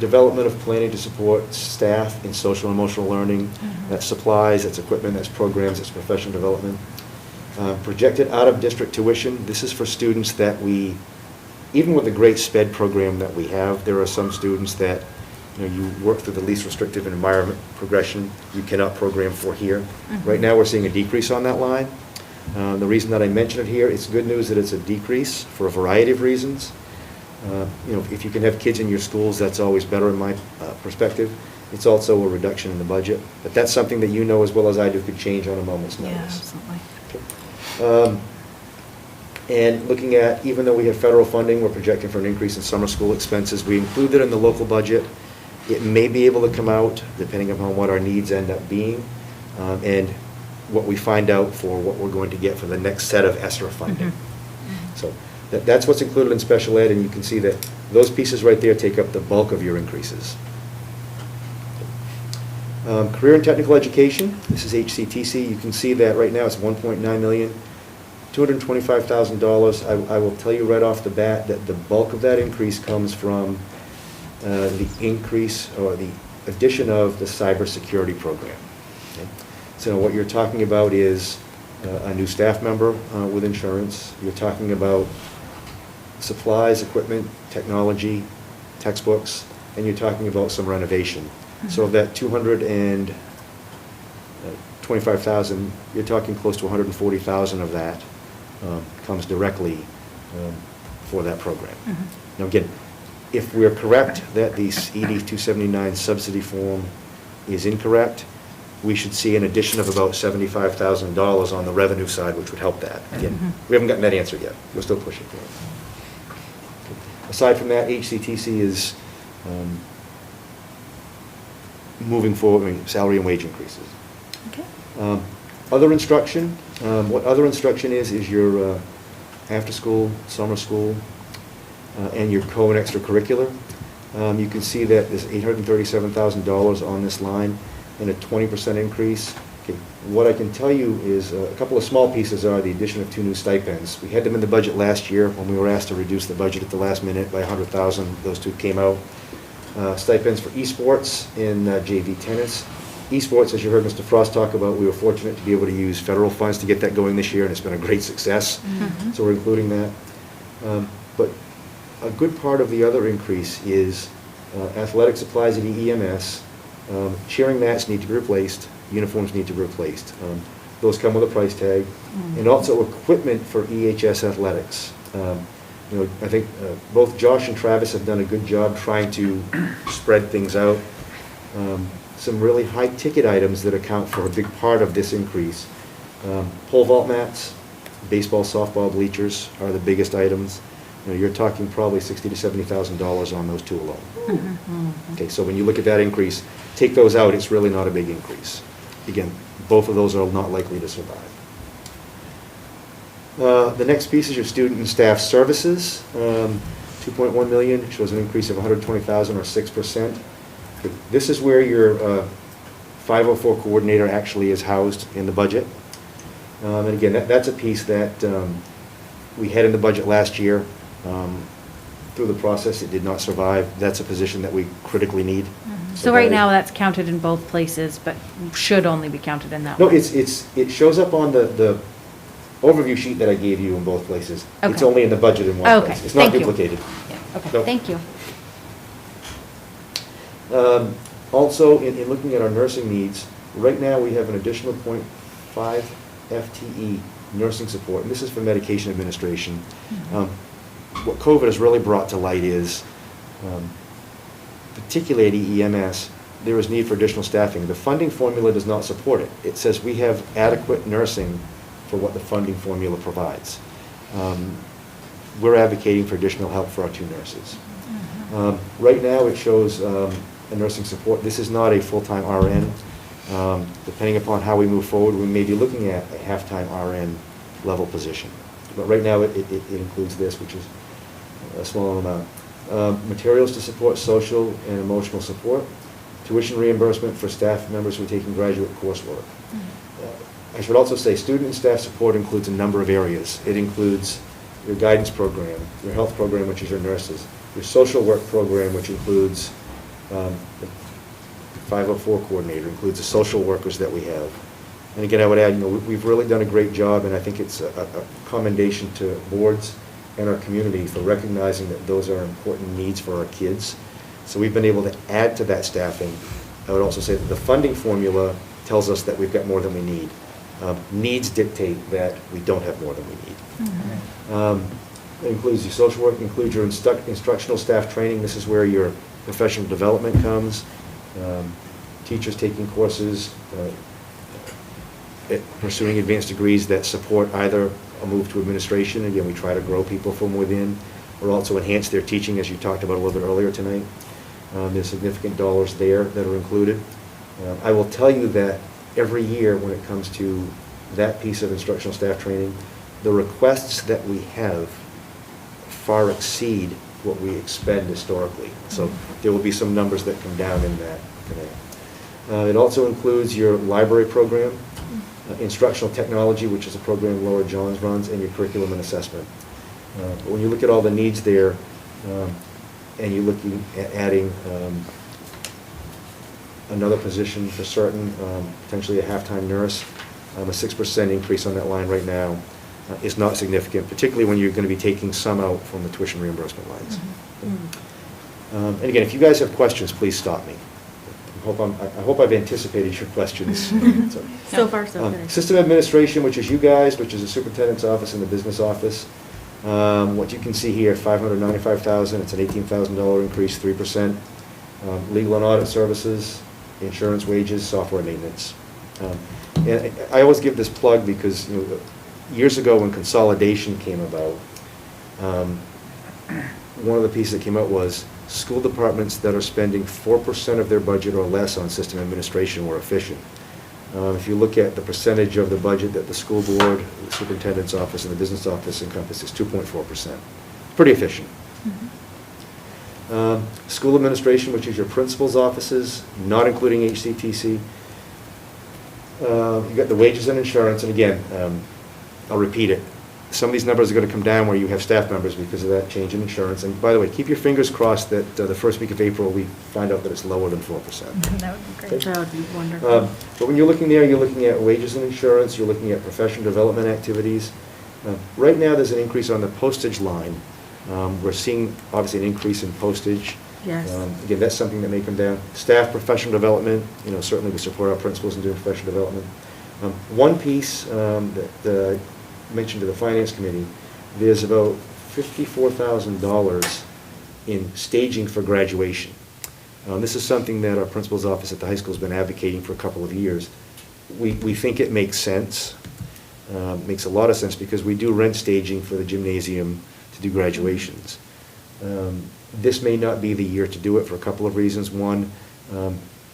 development of planning to support staff in social and emotional learning. That's supplies, that's equipment, that's programs, that's professional development. Projected out-of-district tuition. This is for students that we, even with the great SPED program that we have, there are some students that you work through the least restrictive environment progression, you cannot program for here. Right now, we're seeing a decrease on that line. The reason that I mention it here, it's good news that it's a decrease for a variety of reasons. If you can have kids in your schools, that's always better in my perspective. It's also a reduction in the budget, but that's something that you know as well as I do could change on a moment's Yeah, notice. absolutely. And looking at, even though we have federal funding, we're projecting for an increase in summer school expenses. We include it in the local budget. It may be able to come out, depending upon what our needs end up being, and what we find out for what we're going to get for the next set of ESSER funding. So that's what's included in special ed, and you can see that those pieces right there take up the bulk of your increases. Career and technical education, this is HCTC. You can see that right now it's $1.9 million, $225,000. I will tell you right off the bat that the bulk of that increase comes from the increase or the addition of the cybersecurity program. Okay? So what you're talking about is a new staff member with insurance. You're talking about supplies, equipment, technology, textbooks, and you're talking about some renovation. So of that $225,000, you're talking close to $140,000 of that comes directly for that program. Now again, if we're correct that the ED 279 subsidy form is incorrect, we should see an addition of about $75,000 on the revenue side, which would help that. Again, we haven't gotten that answer yet. We're still pushing for it. Aside from that, HCTC is moving forward, salary and wage increases. Okay. Other instruction, what other instruction is your after-school, summer school, and your co and extracurricular. You can see that there's $837,000 on this line and a 20% increase. Okay. What I can tell you is a couple of small pieces are the addition of 2 new stipends. We had them in the budget last year when we were asked to reduce the budget at the last minute by $100,000. Those 2 came out. Stipends for esports in JV tennis. Esports, as you heard Mr. Frost talk about, we were fortunate to be able to use federal funds to get that going this year, and it's been a great success. So we're including that. But a good part of the other increase is athletic supplies at EMS. Cheering mats need to be replaced. Uniforms need to be replaced. Those come with a price tag. And also equipment for EHS athletics. I think both Josh and Travis have done a good job trying to spread things out. Some really high-ticket items that account for a big part of this increase. Pole vault mats, baseball, softball bleachers are the biggest items. You're talking probably $60,000 to $70,000 on those 2 alone. Okay, so when you look at that increase, take those out, it's really not a big increase. Again, both of those are not likely to survive. The next piece is your student and staff services. $2.1 million shows an increase of $120,000 or 6%. This is where your 504 coordinator actually is housed in the budget. And again, that's a piece that we had in the budget last year. Through the process, it did not survive. That's a position that we critically need. So right now, that's counted in both places, but should only be counted in that No, one? it shows up on the overview sheet that I gave you in both places. It's Okay. only in the budget in one Okay, place. It's not thank you. duplicated. Okay, No. thank you. Also, in looking at our nursing needs, right now we have an additional 0.5 FTE nursing support, and this is for medication administration. What COVID has really brought to light is, particularly at EMS, there is need for additional staffing. The funding formula does not support it. It says we have adequate nursing for what the funding formula provides. We're advocating for additional help for our 2 nurses. Right now, it shows a nursing support. This is not a full-time RN. Depending upon how we move forward, we may be looking at a half-time RN level position. But right now, it includes this, which is a small amount. Materials to support social and emotional support. Tuition reimbursement for staff members who are taking graduate coursework. I should also say student and staff support includes a number of areas. It includes your guidance program, your health program, which is your nurses, your social work program, which includes the 504 coordinator, includes the social workers that we have. And again, I would add, we've really done a great job, and I think it's a commendation to boards and our community for recognizing that those are important needs for our kids. So we've been able to add to that staffing. I would also say that the funding formula tells us that we've got more than we need. Needs dictate that we don't have more than we need. It includes your social work, includes your instructional staff training. This is where your professional development comes. Teachers taking courses, pursuing advanced degrees that support either a move to administration. Again, we try to grow people from within, or also enhance their teaching, as you talked about a little bit earlier tonight. There's significant dollars there that are included. I will tell you that every year when it comes to that piece of instructional staff training, the requests that we have far exceed what we expend historically. So there will be some numbers that come down in that today. It also includes your library program, instructional technology, which is a program Laura Johns runs, and your curriculum and assessment. But when you look at all the needs there, and you're looking at adding another position for certain, potentially a half-time nurse, a 6% increase on that line right now is not significant, particularly when you're going to be taking some out from the tuition reimbursement lines. And again, if you guys have questions, please stop me. I hope I've anticipated your questions. So far, so good. System administration, which is you guys, which is the superintendent's office and the business office. What you can see here, $595,000, it's an $18,000 increase, 3%. Legal and audit services, insurance, wages, software maintenance. And I always give this plug because years ago when consolidation came about, one of the pieces that came out was school departments that are spending 4% of their budget or less on system administration were efficient. If you look at the percentage of the budget that the school board, the superintendent's office, and the business office encompasses, 2.4%. Pretty efficient. School administration, which is your principal's offices, not including HCTC. You've got the wages and insurance, and again, I'll repeat it. Some of these numbers are going to come down where you have staff members because of that change in insurance. And by the way, keep your fingers crossed that the first week of April we find out that it's lower than 4%. That would be great. That would be wonderful. But when you're looking there, you're looking at wages and insurance, you're looking at professional development activities. Right now, there's an increase on the postage line. We're seeing, obviously, an increase in postage. Yes. Again, that's something that may come down. Staff professional development, certainly we support our principals in doing professional development. One piece that I mentioned to the Finance Committee, there's about $54,000 in staging for graduation. This is something that our principal's office at the high school has been advocating for a couple of years. We think it makes sense, makes a lot of sense, because we do rent staging for the gymnasium to do graduations. This may not be the year to do it for a couple of reasons. One,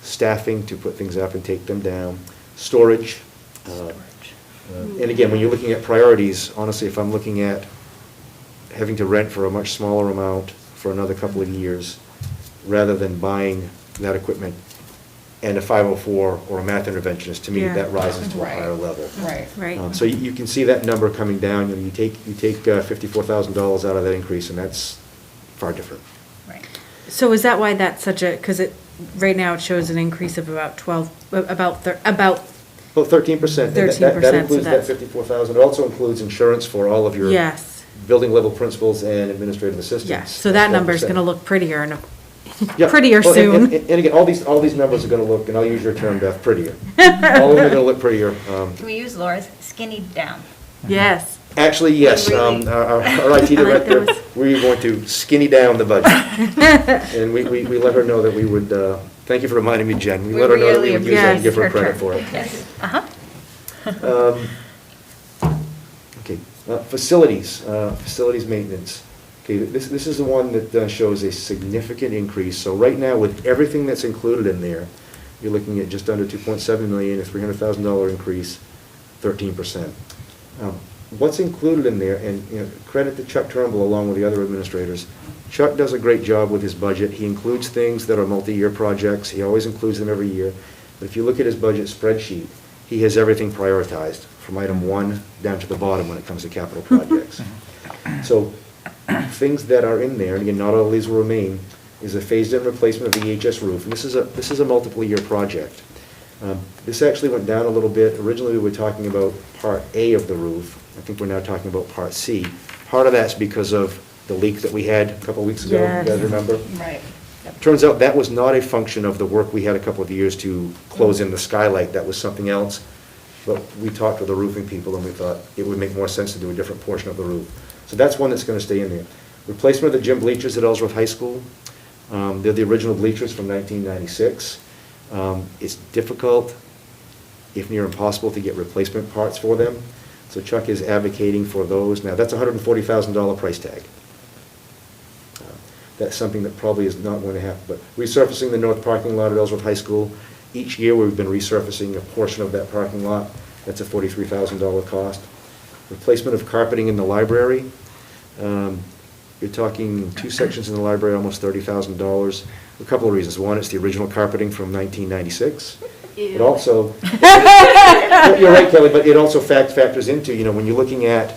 staffing to put things up and take them down. Storage. And again, when you're looking at priorities, honestly, if I'm looking at having to rent for a much smaller amount for another couple of years, rather than buying that equipment and a 504 or a math interventionist, to me, Yeah. that rises to a higher level. Right. So you can see that number coming down. You take $54,000 out of that increase, and that's far different. Right. So is that why that's such a, because right now it shows an increase of about 13%. 13%, That includes so that that's- $54,000. It also includes insurance for all of your Yes. building level principals and administrative assistants. Yeah, so that number is 12%. going to look prettier and Yeah. prettier Well, soon. And again, all these numbers are going to look, and I'll use your term, Beth, prettier. All of them are going to look prettier. Can we use Laura's skinny down? Yes. Actually, yes, Really? our IT I like director, those. we're going to skinny down the budget. And we let her know that we would, thank you for reminding me, Jen. We let her know that we would use that and give her credit for it. Yes. Uh-huh. Okay, facilities maintenance. Okay, this is the one that shows a significant increase. So right now, with everything that's included in there, you're looking at just under $2.7 million, a $300,000 increase, 13%. What's included in there, and credit to Chuck Turnbull along with the other administrators, Chuck does a great job with his budget. He includes things that are multi-year projects. He always includes them every year. But if you look at his budget spreadsheet, he has everything prioritized from item 1 down to the bottom when it comes to capital projects. So things that are in there, and again, not all of these will remain, is a phased-in replacement of the EHS roof. And this is a multiple-year project. This actually went down a little bit. Originally, we were talking about Part A of the roof. I think we're now talking about Part C. Part of that's because of the leak that we had a couple of weeks ago. Yes. You guys remember? Right. Turns out that was not a function of the work we had a couple of years to close in the skylight. That was something else. but we talked with the roofing people and we thought it would make more sense to do a different portion of the roof. So that's one that's going to stay in there. Replacement of the gym bleachers at Ellsworth High School. They're the original bleachers from 1996. It's difficult, if near impossible, to get replacement parts for them. So Chuck is advocating for those. Now, that's a $140,000 price tag. That's something that probably is not going to happen. But resurfacing the north parking lot at Ellsworth High School, each year we've been resurfacing a portion of that parking lot. That's a $43,000 cost. Replacement of carpeting in the library. You're talking 2 sections in the library, almost $30,000. A couple of reasons. One, it's the original carpeting from 1996. It also, you're right, Kelly, but it also factors into, when you're looking at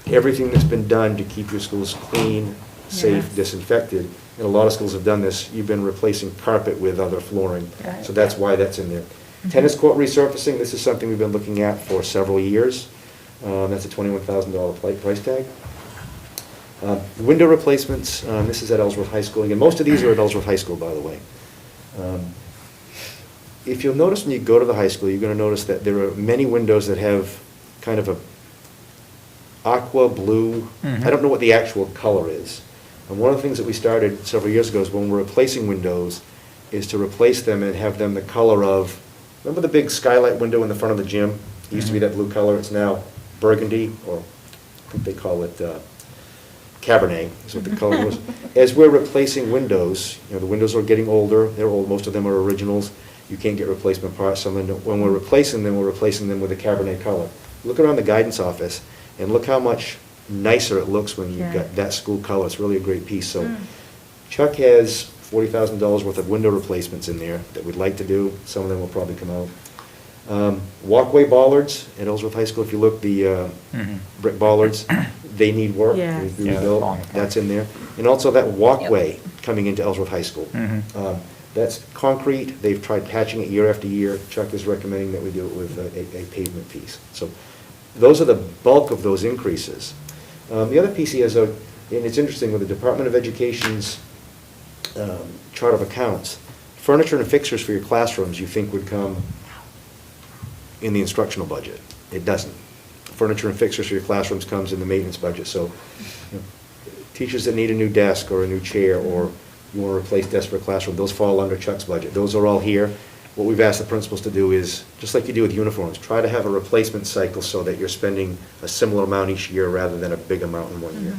everything that's been done to keep your schools clean, safe, Yes. disinfected, and a lot of schools have done this, you've been replacing carpet with other flooring. Right. So that's why that's in there. Tennis court resurfacing, this is something we've been looking at for several years. That's a $21,000 price tag. Window replacements, this is at Ellsworth High School. Again, most of these are at Ellsworth High School, by the way. If you'll notice when you go to the high school, you're going to notice that there are many windows that have kind of a aqua blue. Mhm. I don't know what the actual color is. And one of the things that we started several years ago is when we're replacing windows, is to replace them and have them the color of, remember the big skylight window in the front of the gym? It used to be that blue color, it's now burgundy, or I think they call it Cabernet, is what the color was. As we're replacing windows, the windows are getting older, they're old, most of them are originals, you can't get replacement parts, so when we're replacing them with a Cabernet color. Look around the guidance office, and look how much nicer it looks when you've Yeah. got that school color, it's really a great piece. So Chuck has $40,000 worth of window replacements in there that we'd like to do, some of them will probably come out. Walkway bollards at Ellsworth High School, if you look, the brick bollards, they need work. Yes. They need to be Yeah, they're rebuilt. falling apart. That's in there. And also that walkway coming into Ellsworth High School. Mhm. That's concrete, they've tried patching it year after year. Chuck is recommending that we do it with a pavement piece. So those are the bulk of those increases. The other piece he has, and it's interesting, with the Department of Education's chart of accounts, furniture and fixtures for your classrooms you think would come in the instructional budget. It doesn't. Furniture and fixtures for your classrooms comes in the maintenance budget. So teachers that need a new desk or a new chair, or you want to replace desks for a classroom, those fall under Chuck's budget. Those are all here. What we've asked the principals to do is, just like you do with uniforms, try to have a replacement cycle so that you're spending a similar amount each year rather than a big amount in one year.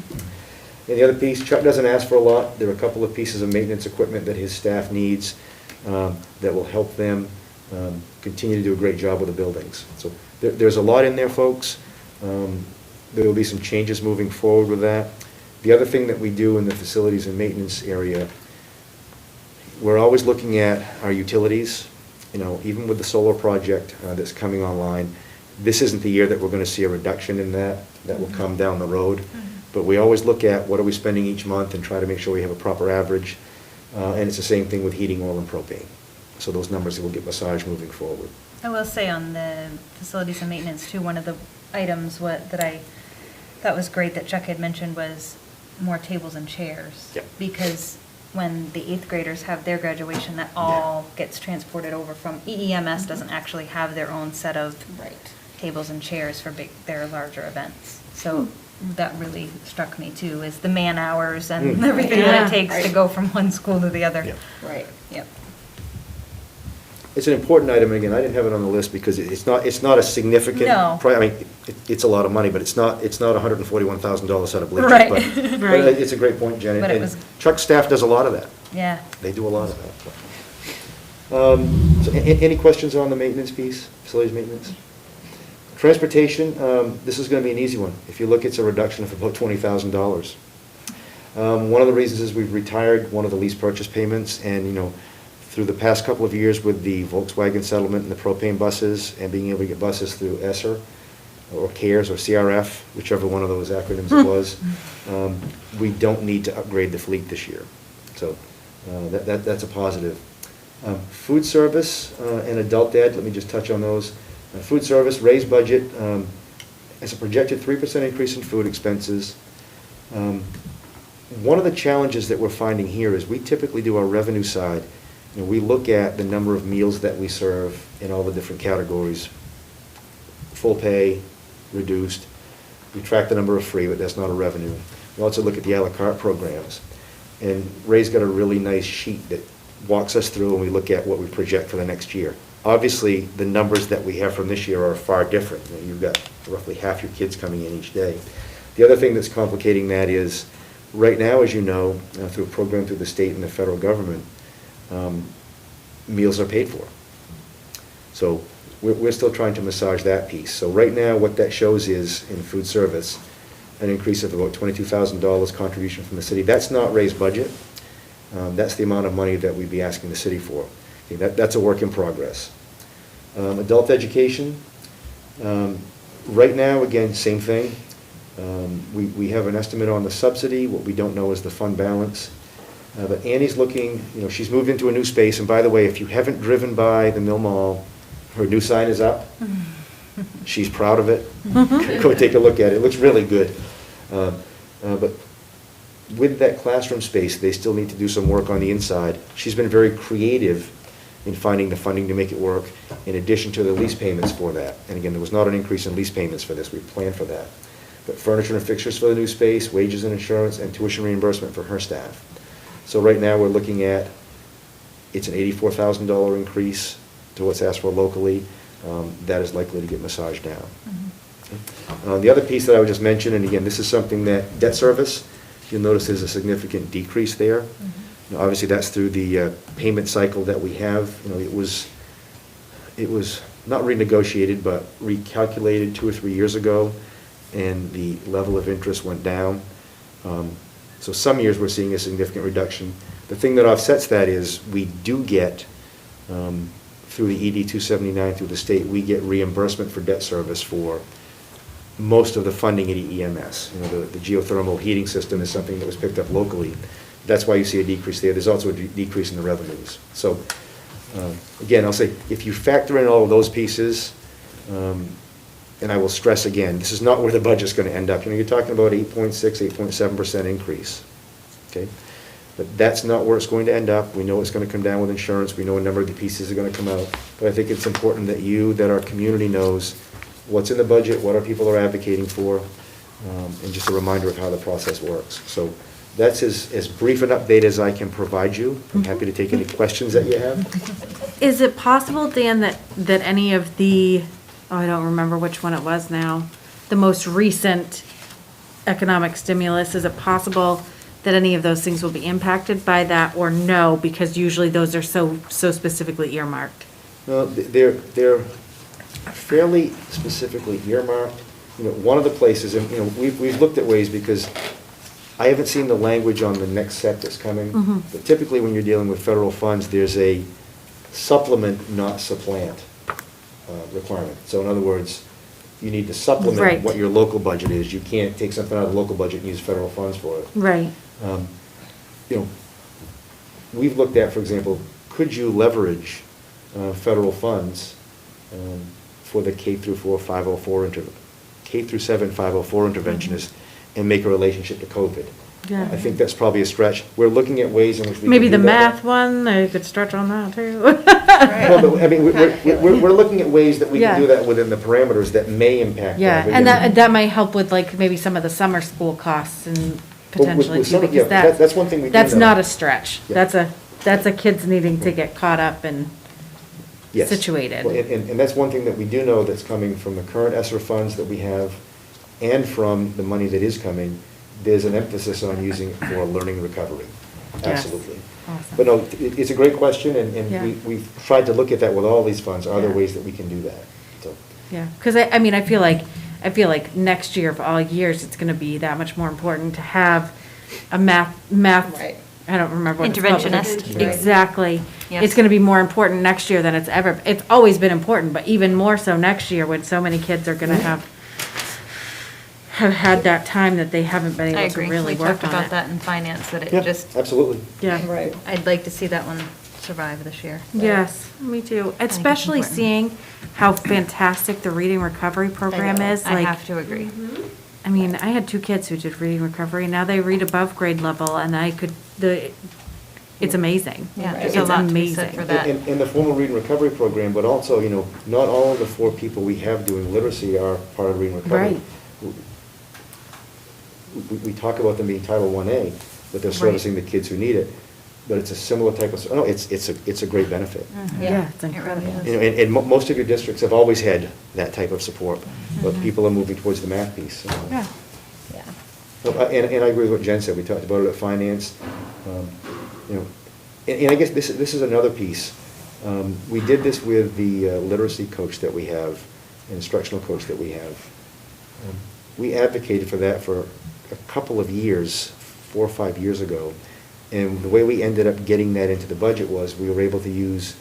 And the other piece, Chuck doesn't ask for a lot. There are a couple of pieces of maintenance equipment that his staff needs that will help them continue to do a great job with the buildings. So there's a lot in there, folks. There will be some changes moving forward with that. The other thing that we do in the facilities and maintenance area, we're always looking at our utilities. Even with the solar project that's coming online, this isn't the year that we're going to see a reduction in that. That will come down the road. But we always look at what are we spending each month and try to make sure we have a proper average. And it's the same thing with heating oil and propane. So those numbers will get massaged moving forward. I will say on the facilities and maintenance too, one of the items that I thought was great that Chuck had mentioned was more tables and chairs. Yep. Because when the 8th graders have their graduation, that all gets transported over from, EEMS doesn't actually have their own set of tables and chairs for their larger events. So that really struck me too, is the man hours and everything that Yeah. it takes to go from one school to the other. Yep. Right. Yep. It's an important item, and again, I didn't have it on the list because it's not a significant. No. I mean, it's a lot of money, but it's not $141,000 set of bleachers. Right. But Right. it's a great point, Janet. But it And was- Chuck's staff does a lot of that. Yeah. They do a lot of that. So any questions on the maintenance piece, facilities maintenance? Transportation, this is going to be an easy one. If you look, it's a reduction of about $20,000. One of the reasons is we've retired one of the lease purchase payments, and, through the past couple of years with the Volkswagen settlement and the propane buses, and being able to get buses through ESSER, or CARES, or CRF, whichever one of those acronyms it was, we don't need to upgrade the fleet this year. So that's a positive. Food service and adult ed, let me just touch on those. Food service, raised budget, as a projected 3% increase in food expenses. One of the challenges that we're finding here is we typically do our revenue side we look at the number of meals that we serve in all the different categories, full pay, reduced. We track the number of free, but that's not a revenue. We also look at the à la carte programs. And Ray's got a really nice sheet that walks us through, and we look at what we project for the next year. Obviously, the numbers that we have from this year are far different. You've got roughly half your kids coming in each day. The other thing that's complicating that is, right now, as you know, through a program through the state and the federal government, meals are paid for. So we're still trying to massage that piece. So right now, what that shows is, in food service, an increase of about $22,000 contribution from the city. That's not Ray's budget. That's the amount of money that we'd be asking the city for. Okay, that's a work in progress. Adult education, right now, again, same thing. We have an estimate on the subsidy. What we don't know is the fund balance. But Annie's looking, she's moved into a new space. And by the way, if you haven't driven by the Mill Mall, her new sign is up. She's proud of it. Go take a look at it. It looks really good. But with that classroom space, they still need to do some work on the inside. She's been very creative in finding the funding to make it work, in addition to the lease payments for that. And again, there was not an increase in lease payments for this. We planned for that. But furniture and fixtures for the new space, wages and insurance, and tuition reimbursement for her staff. So right now, we're looking at, it's an $84,000 increase to what's asked for locally. That is likely to get massaged down. The other piece that I would just mention, and again, this is something that debt service, you'll notice there's a significant decrease there. Obviously, that's through the payment cycle that we have. It was not renegotiated, but recalculated 2 or 3 years ago, and the level of interest went down. So some years we're seeing a significant reduction. The thing that offsets that is we do get, through the ED 279 through the state, we get reimbursement for debt service for most of the funding at EMS. The geothermal heating system is something that was picked up locally. That's why you see a decrease there. There's also a decrease in the revenues. So again, I'll say, if you factor in all of those pieces, and I will stress again, this is not where the budget's going to end up. You're talking about 8.6, 8.7% increase. Okay? But that's not where it's going to end up. We know it's going to come down with insurance. We know a number of the pieces are going to come out. But I think it's important that our community knows what's in the budget, what our people are advocating for, and just a reminder of how the process works. So that's as brief an update as I can provide you. I'm happy to take any questions that you have. Is it possible, Dan, that any of the, I don't remember which one it was now, the most recent economic stimulus, is it possible that any of those things will be impacted by that, or no, because usually those are so specifically earmarked? No, they're fairly specifically earmarked. One of the places, and we've looked at ways, because I haven't seen the language on the next set that's coming, but typically when you're dealing with federal funds, there's a supplement, not supplant requirement. So in other words, you need to supplement Right. what your local budget is. You can't take something out of the local budget and use federal funds for it. Right. We've looked at, for example, could you leverage federal funds for the K through 4 504 K through 7 504 interventionist and make a relationship to COVID? Yeah. I think that's probably a stretch. We're looking at ways in which we Maybe can the do that. math one, they could stretch on that too. Well, but, I mean, we're looking at ways that we Yeah. can do that within the parameters that may impact. Yeah, but and again, that might help with like maybe some of the summer school costs and Well, with potentially too, some- because yeah, that's one thing we do that's know. not a stretch. Yeah. That's a kids needing to get caught up and Yes. situated. Well, and that's one thing that we do know that's coming from the current ESSER funds that we have and from the money that is coming. There's an emphasis on using it for learning recovery. Yes. Absolutely. Awesome. But no, it's a great question, Yeah. and we've tried to look at that with all these funds. Are there Yeah. ways that we can do that? So, Yeah, because I feel like next year of all years, it's gonna be that much more important to have a math, Right. I don't remember what it's called. but it's- Interventionist. Exactly. Yes. It's gonna be more important next year than it's ever, it's always been important, but even more so next year when so many kids are gonna have had that time that they haven't been I able to agree. really We work talked on about it. that in finance, that it yeah, just, absolutely. Yeah. Right. I'd like to see that one survive this year. Yes, me too. it's Especially important. seeing how fantastic the reading recovery program know. is. I Like, have to agree. I mean, I had 2 kids who did reading recovery. Now they read above grade level, and it's amazing. Yeah, there's It's a lot to be said amazing. for that. And the formal reading recovery program, but also, not all of the 4 people we have doing literacy are part of reading recovery. Right. We talk about them being Title 1A, but they're servicing the kids who need it. But it's a similar type of, no, it's a great benefit. Yeah, it's It really incredible. is. And most of your districts have always had that type of support, but people are moving towards the math piece. Yeah. Yeah. And I agree with what Jen said, we talked about it at finance. And I guess this is another piece. We did this with the literacy coach that we have, instructional coach that we have. We advocated for that for a couple of years, 4 or 5 years ago. And the way we ended up getting that into the budget was we were able to use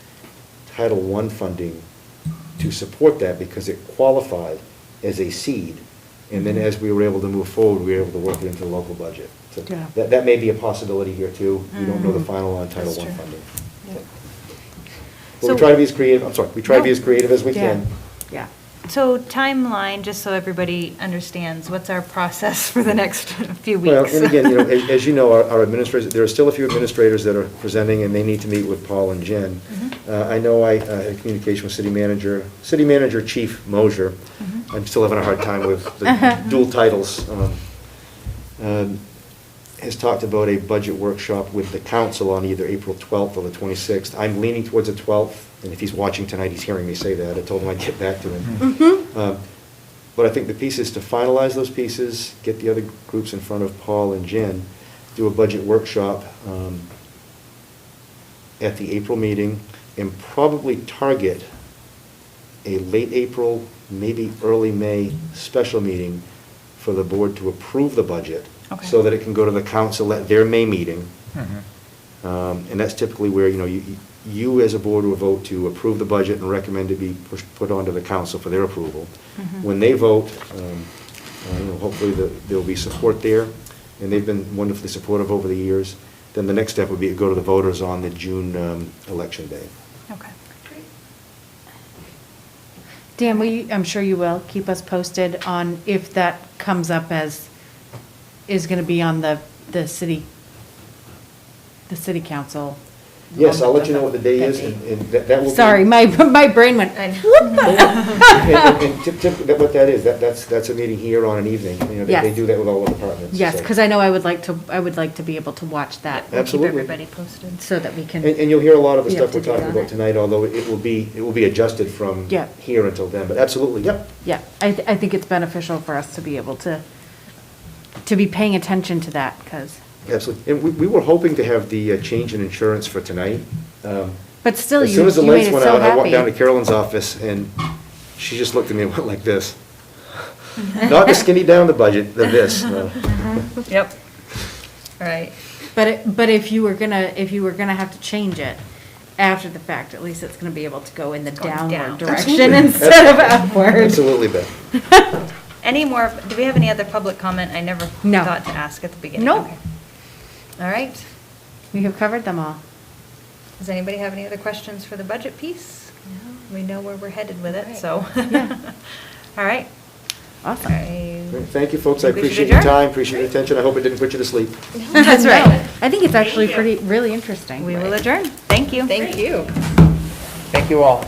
Title I funding to support that because it qualified as a seed. And then as we were able to move forward, we were able to work it into the local budget. So Yeah. that may be a possibility here too. We don't know the final on Title That's I true. funding. Yeah. But So- we try to be as creative, we try to be No. as creative as we Yeah. can. Yeah. So timeline, just so everybody understands, what's our process for the next few Well, weeks? and again, as you know, our administrators, there are still a few administrators that are presenting, and they need to meet with Paul and Jen. I know I had communication with City Manager Chief Mosier. I'm still having a hard time with the dual titles. Has talked about a budget workshop with the council on either April 12th or the 26th. I'm leaning towards the 12th, and if he's watching tonight, he's hearing me say that. I told him I'd get back to him. But I think the piece is to finalize those pieces, get the other groups in front of Paul and Jen, do a budget workshop at the April meeting, and probably target a late April, maybe early May special meeting for the board to approve the budget, Okay. so that it can go to the council at their May meeting. Mhm. And that's typically where, you as a board will vote to approve the budget and recommend it be put onto the council for their approval. When they vote, hopefully there'll be support there, and they've been wonderfully supportive over the years. Then the next step would be to go to the voters on the June election day. Okay. Dan, I'm sure you will, keep us posted on if that comes up as, is going to be on the city council. Yes, I'll let you know what the day is, and that will be. Sorry, my brain went, And typically, what that is, that's a meeting here on an evening. They Yes. do that with all the departments. yes, so. because I know I would like to be able to watch that. We'll keep Absolutely. everybody posted. So that we can. And you'll hear a lot of the be stuff up we're to date talking on about it. tonight, although it will be adjusted from Yeah. here until then, but absolutely, yep. Yeah, I think it's beneficial for us to be able to be paying attention to that, because, Absolutely. And we were hoping to have the change in insurance for tonight. but still, As you soon as the made lights it went so out, I walked down to happy. Carolyn's office, and she just looked at me and went like this. Not the skinny down the budget, this. Yep. All right. But if you were gonna have to change it after the fact, at least it's gonna be able to go in the Going downward down. direction Absolutely. instead of upward. Absolutely, Beth. Any more, do we have any other public comment? I never No. thought to ask at the beginning. Nope. Okay. All right. We have covered them all. Does anybody have any other questions for the budget piece? We know where we're headed with it, Right. so. Yeah. All right. Awesome. Great. Thank you, folks. I Think we should appreciate your adjourn? time, appreciate your attention. I hope it didn't put you to sleep. That's right. I think it's actually Thank you. really interesting. We will adjourn. Thank you. Thank you. Thank you all.